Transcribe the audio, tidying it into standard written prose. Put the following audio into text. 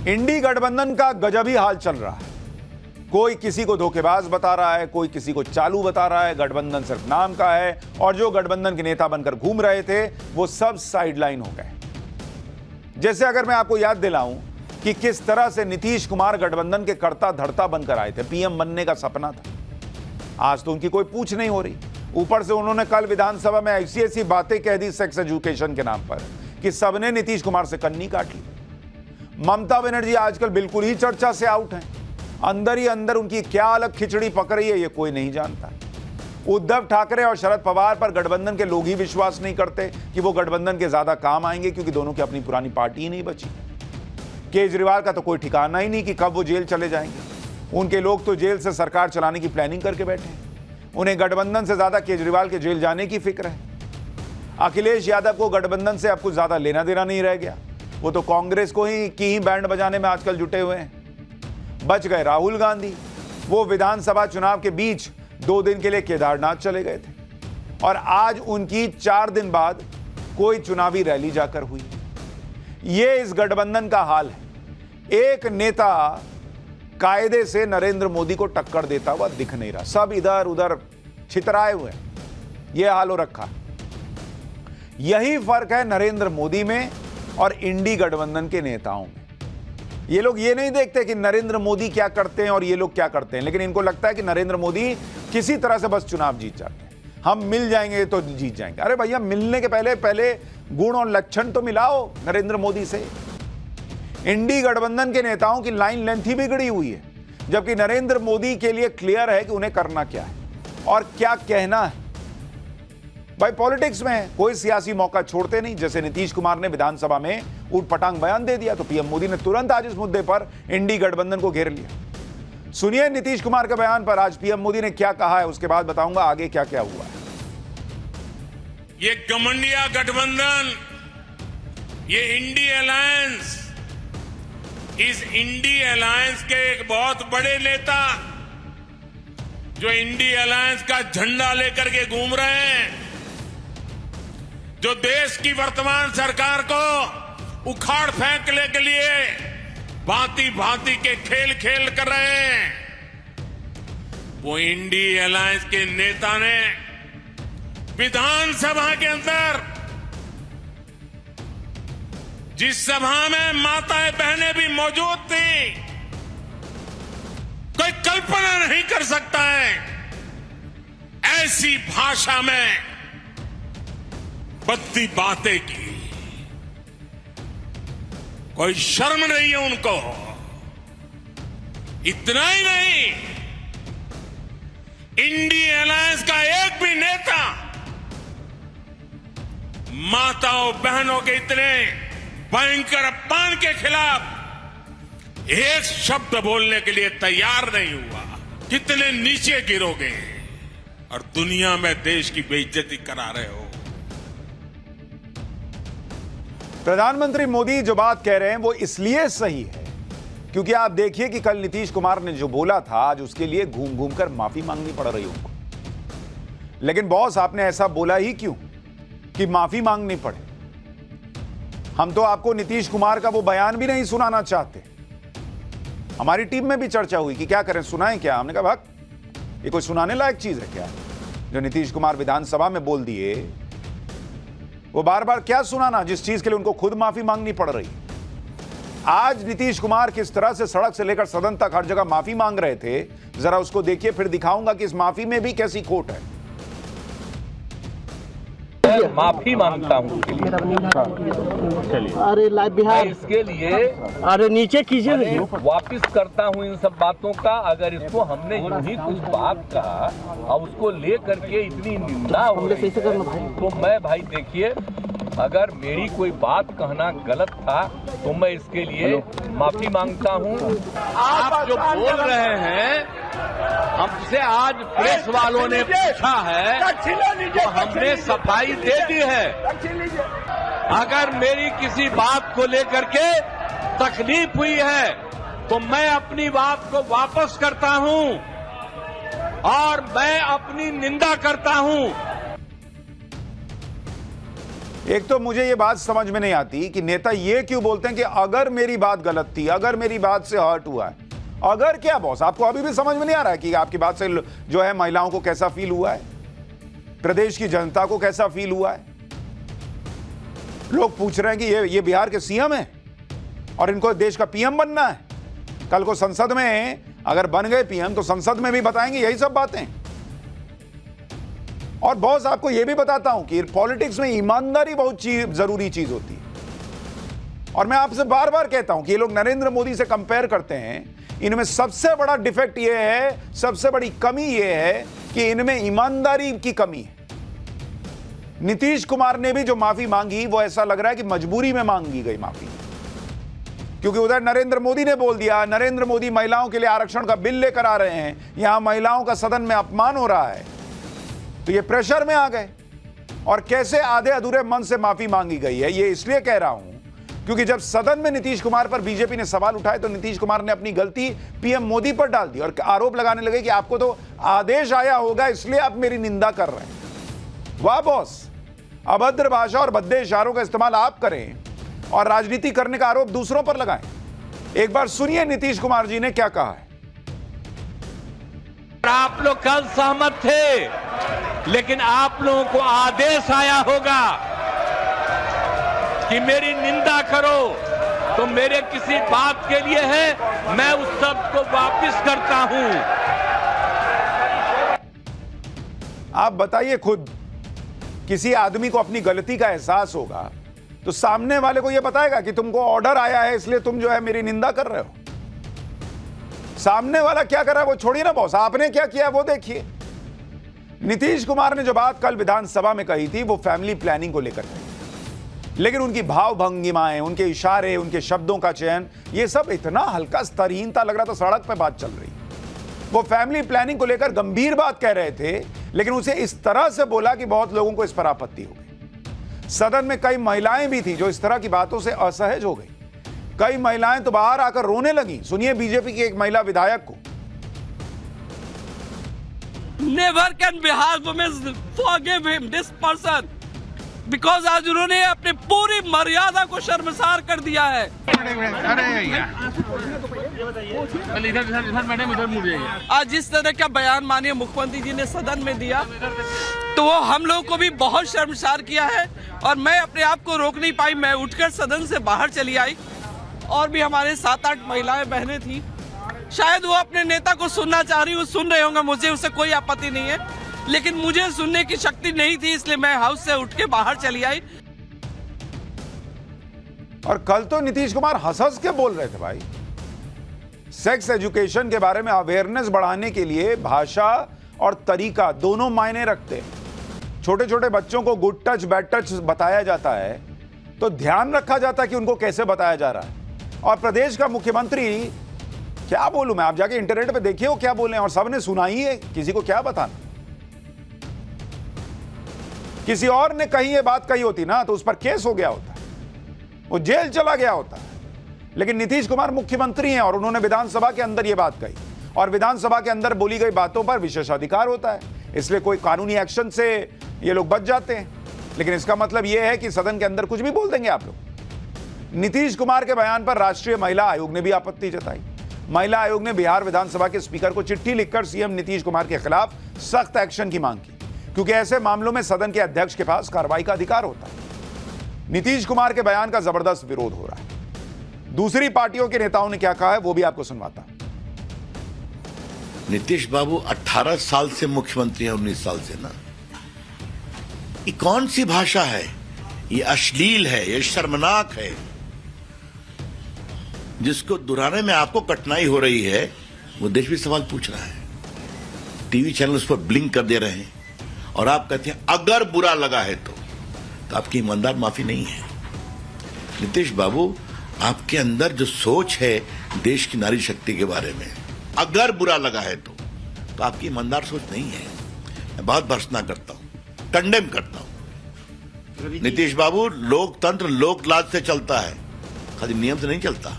इंडी गठबंधन का गजब ही हाल चल रहा है। कोई किसी को धोखेबाज बता रहा है, कोई किसी को चालू बता रहा है। गठबंधन सिर्फ नाम का है और जो गठबंधन के नेता बनकर घूम रहे थे वो सब साइडलाइन हो गए। जैसे अगर मैं आपको याद दिलाऊं कि किस तरह से नीतीश कुमार गठबंधन के कर्ता धर्ता बनकर आए थे, पीएम बनने का सपना था। आज तो उनकी कोई पूछ नहीं हो रही। ऊपर से उन्होंने कल विधानसभा में ऐसी ऐसी बातें कह दी सेक्स एजुकेशन के नाम पर कि सबने नीतीश कुमार से कन्नी काट ली। ममता बनर्जी आजकल बिल्कुल ही चर्चा से आउट हैं। अंदर ही अंदर उनकी क्या अलग खिचड़ी पक रही है ये कोई नहीं जानता। उद्धव ठाकरे और शरद पवार पर गठबंधन के लोग ही विश्वास नहीं करते कि वो गठबंधन के ज्यादा काम आएंगे, क्योंकि दोनों की अपनी पुरानी पार्टी ही नहीं बची। केजरीवाल का तो कोई ठिकाना ही नहीं कि कब वो जेल चले जाएंगे। उनके लोग तो जेल से सरकार चलाने की प्लानिंग करके बैठे हैं। उन्हें गठबंधन से ज्यादा केजरीवाल के जेल जाने की फिक्र है। अखिलेश यादव को गठबंधन से अब कुछ ज्यादा लेना देना नहीं रह गया। वो तो कांग्रेस को ही बैंड बजाने में आजकल जुटे हुए हैं। बच गए राहुल गांधी। वो विधानसभा चुनाव के बीच 2 दिन के लिए केदारनाथ चले गए थे और आज उनकी 4 दिन बाद कोई चुनावी रैली जाकर हुई। ये इस गठबंधन का हाल है। एक नेता कायदे से नरेंद्र मोदी को टक्कर देता हुआ दिख नहीं रहा। सब इधर उधर छितराए हुए हैं। यह हाल हो रखा। यही फर्क है नरेंद्र मोदी में और इंडी गठबंधन के नेताओं में। ये लोग ये नहीं देखते कि नरेंद्र मोदी क्या करते हैं और ये लोग क्या करते हैं, लेकिन इनको लगता है कि नरेंद्र मोदी किसी तरह से बस चुनाव जीत जाते हैं। हम मिल जाएंगे तो जीत जाएंगे। अरे भैया, मिलने के पहले गुण और लक्षण तो मिलाओ नरेंद्र मोदी से। इंडी गठबंधन के नेताओं की लाइन लेंथ ही बिगड़ी हुई है, जबकि नरेंद्र मोदी के लिए क्लियर है कि उन्हें करना क्या है और क्या कहना है। भाई, पॉलिटिक्स में कोई सियासी मौका छोड़ते नहीं। जैसे नीतीश कुमार ने विधानसभा में ऊटपटांग बयान दे दिया तो पीएम मोदी ने तुरंत आज इस मुद्दे पर इंडी गठबंधन को घेर लिया। सुनिए नीतीश कुमार के बयान पर आज पीएम मोदी ने क्या कहा है, उसके बाद बताऊंगा आगे क्या क्या हुआ है। ये गठबंधन गठबंधन, ये इंडी अलायंस, इस इंडी अलायंस के एक बहुत बड़े नेता जो इंडी अलायंस का झंडा लेकर के घूम रहे हैं, जो देश की वर्तमान सरकार को उखाड़ फेंकने के लिए भांति भांति के खेल कर रहे हैं, वो इंडी अलायंस के नेता ने विधानसभा के अंदर, जिस सभा में माताएं बहनें भी मौजूद थी, कोई कल्पना नहीं कर सकता है ऐसी भाषा में बत्ती बातें की। कोई शर्म नहीं है उनको। इतना ही नहीं, इंडी अलायंस का एक भी नेता माताओं बहनों के इतने भयंकर अपमान के खिलाफ एक शब्द बोलने के लिए तैयार नहीं हुआ। कितने नीचे गिरोगे और दुनिया में देश की बेइज्जती करा रहे हो। प्रधानमंत्री मोदी जो बात कह रहे हैं वो इसलिए सही है क्योंकि आप देखिए कि कल नीतीश कुमार ने जो बोला था, आज उसके लिए घूम घूम कर माफी मांगनी पड़ रही उनको। लेकिन बॉस, आपने ऐसा बोला ही क्यों कि माफी मांगनी पड़े? हम तो आपको नीतीश कुमार का वो बयान भी नहीं सुनाना चाहते। हमारी टीम में भी चर्चा हुई कि क्या करें, सुनाएं क्या? हमने कहा भाग, ये कोई सुनाने लायक चीज है क्या? जो नीतीश कुमार विधानसभा में बोल दिए वो बार बार क्या सुनाना, जिस चीज के लिए उनको खुद माफी मांगनी पड़ रही। आज नीतीश कुमार किस तरह से सड़क से लेकर सदन तक हर जगह माफी मांग रहे थे, जरा उसको देखिए, फिर दिखाऊंगा कि इस माफी में भी कैसी खोट है। माफी मांगता हूँ अरे लाइव बिहार इसके लिए, अरे नीचे कीजिए, वापिस करता हूँ इन सब बातों का। अगर इसको हमने यूं ही कुछ बात कहा और उसको ले करके इतनी निंदा हो रही है, तो मैं भाई देखिए, अगर मेरी कोई बात कहना गलत था तो मैं इसके लिए माफी मांगता हूँ। आप जो बोल रहे हैं, हमसे आज प्रेस वालों ने पूछा है तो हमने सफाई दे दी है। अगर मेरी किसी बात को लेकर के तकलीफ हुई है तो मैं अपनी बात को वापस करता हूं और मैं अपनी निंदा करता हूं। एक तो मुझे ये बात समझ में नहीं आती कि नेता ये क्यों बोलते हैं कि अगर मेरी बात गलत थी, अगर मेरी बात से हर्ट हुआ है। अगर क्या बॉस, आपको अभी भी समझ में नहीं आ रहा है कि आपकी बात से जो है महिलाओं को कैसा फील हुआ है, प्रदेश की जनता को कैसा फील हुआ है। लोग पूछ रहे हैं कि ये बिहार के सीएम हैं और इनको देश का पीएम बनना है। कल को संसद में अगर बन गए पीएम तो संसद में भी बताएंगे यही सब बातें। और बॉस आपको यह भी बताता हूं कि पॉलिटिक्स में ईमानदारी बहुत जरूरी चीज होती है। और मैं आपसे बार बार कहता हूं कि ये लोग नरेंद्र मोदी से कंपेयर करते हैं, इनमें सबसे बड़ा डिफेक्ट यह है, सबसे बड़ी कमी यह है कि इनमें ईमानदारी की कमी है। नीतीश कुमार ने भी जो माफी मांगी वो ऐसा लग रहा है कि मजबूरी में मांगी गई माफी, क्योंकि उधर नरेंद्र मोदी ने बोल दिया, नरेंद्र मोदी महिलाओं के लिए आरक्षण का बिल लेकर आ रहे हैं, यहां महिलाओं का सदन में अपमान हो रहा है, तो ये प्रेशर में आ गए। और कैसे आधे अधूरे मन से माफी मांगी गई है, ये इसलिए कह रहा हूं क्योंकि जब सदन में नीतीश कुमार पर बीजेपी ने सवाल उठाए तो नीतीश कुमार ने अपनी गलती पीएम मोदी पर डाल दी और आरोप लगाने लगे कि आपको तो आदेश आया होगा इसलिए आप मेरी निंदा कर रहे हैं। वाह बॉस, अभद्र भाषा और भद्दे इशारों का इस्तेमाल आप करें और राजनीति करने का आरोप दूसरों पर लगाएं। एक बार सुनिए नीतीश कुमार जी ने क्या कहा है। आप लोग कल सहमत थे, लेकिन आप लोगों को आदेश आया होगा कि मेरी निंदा करो, तो मेरे किसी बात के लिए है, मैं उस सब को वापस करता हूं। आप बताइए खुद, किसी आदमी को अपनी गलती का एहसास होगा तो सामने वाले को यह बताएगा कि तुमको ऑर्डर आया है इसलिए तुम जो है मेरी निंदा कर रहे हो। सामने वाला क्या कर रहा है वो छोड़िए ना बॉस, आपने क्या किया वो देखिए। नीतीश कुमार ने जो बात कल विधानसभा में कही थी वो फैमिली प्लानिंग को लेकर कही, लेकिन उनकी भाव भंगिमाएं, उनके इशारे, उनके शब्दों का चयन, ये सब इतना हल्का स्तरहीनता लग रहा था, सड़क पे बात चल रही। वो फैमिली प्लानिंग को लेकर गंभीर बात कह रहे थे, लेकिन उसे इस तरह से बोला कि बहुत लोगों को इस पर आपत्ति हो गई। सदन में कई महिलाएं भी थी जो इस तरह की बातों से असहज हो गई। कई महिलाएं तो बाहर आकर रोने लगी। सुनिए बीजेपी की एक महिला विधायक को। Never can Bihar women forgive him, this person, because आज उन्होंने अपनी पूरी मर्यादा को शर्मसार कर दिया है। आज जिस तरह का बयान माननीय मुख्यमंत्री जी ने सदन में दिया तो वो हम लोग को भी बहुत शर्मसार किया है और मैं अपने आप को रोक नहीं पाई, मैं उठकर सदन से बाहर चली आई। और भी हमारे 7-8 महिलाएं बहनें थी, शायद वो अपने नेता को सुनना चाह रही, वो सुन रहे होंगे, मुझे उससे कोई आपत्ति नहीं है, लेकिन मुझे सुनने की शक्ति नहीं थी, इसलिए मैं हाउस से उठ के बाहर चली आई। और कल तो नीतीश कुमार हंस के बोल रहे थे भाई, सेक्स एजुकेशन के बारे में अवेयरनेस बढ़ाने के लिए भाषा और तरीका दोनों मायने रखते हैं। छोटे छोटे बच्चों को गुड टच बैड टच बताया जाता है तो ध्यान रखा जाता है कि उनको कैसे बताया जा रहा है। और प्रदेश का मुख्यमंत्री, क्या बोलूं मैं, आप जाके इंटरनेट पे देखिए वो क्या बोले, और सबने सुना ही है, किसी को क्या बताना। किसी और ने कहीं ये बात कही होती ना तो उस पर केस हो गया होता, वो जेल चला गया होता। लेकिन नीतीश कुमार मुख्यमंत्री हैं और उन्होंने विधानसभा के अंदर ये बात कही, और विधानसभा के अंदर बोली गई बातों पर विशेषाधिकार होता है, इसलिए कोई कानूनी एक्शन से ये लोग बच जाते हैं। लेकिन इसका मतलब यह है कि सदन के अंदर कुछ भी बोल देंगे आप लोग। नीतीश कुमार के बयान पर राष्ट्रीय महिला आयोग ने भी आपत्ति जताई। महिला आयोग ने बिहार विधानसभा के स्पीकर को चिट्ठी लिखकर सीएम नीतीश कुमार के खिलाफ सख्त एक्शन की मांग की, क्योंकि ऐसे मामलों में सदन के अध्यक्ष के पास कार्रवाई का अधिकार होता है। नीतीश कुमार के बयान का जबरदस्त विरोध हो रहा है। दूसरी पार्टियों के नेताओं ने क्या कहा है वो भी आपको सुनवाता। नीतीश बाबू 18 साल से मुख्यमंत्री है, 19 साल से ना। ये कौन सी भाषा है? ये अश्लील है, ये शर्मनाक है। जिसको दोहराने में आपको कठिनाई हो रही है वो देश भी सवाल पूछ रहा है, टीवी चैनल उस पर ब्लिंक कर दे रहे हैं, और आप कहते हैं अगर बुरा लगा है तो आपकी ईमानदार माफी नहीं है। नीतीश बाबू, आपके अंदर जो सोच है देश की नारी शक्ति के बारे में, अगर बुरा लगा है तो आपकी ईमानदार सोच नहीं है। मैं बहुत भर्त्सना करता हूं, कंडेम करता हूं। नीतीश बाबू, लोकतंत्र लोकलाज से चलता है, खाली नियम से नहीं चलता।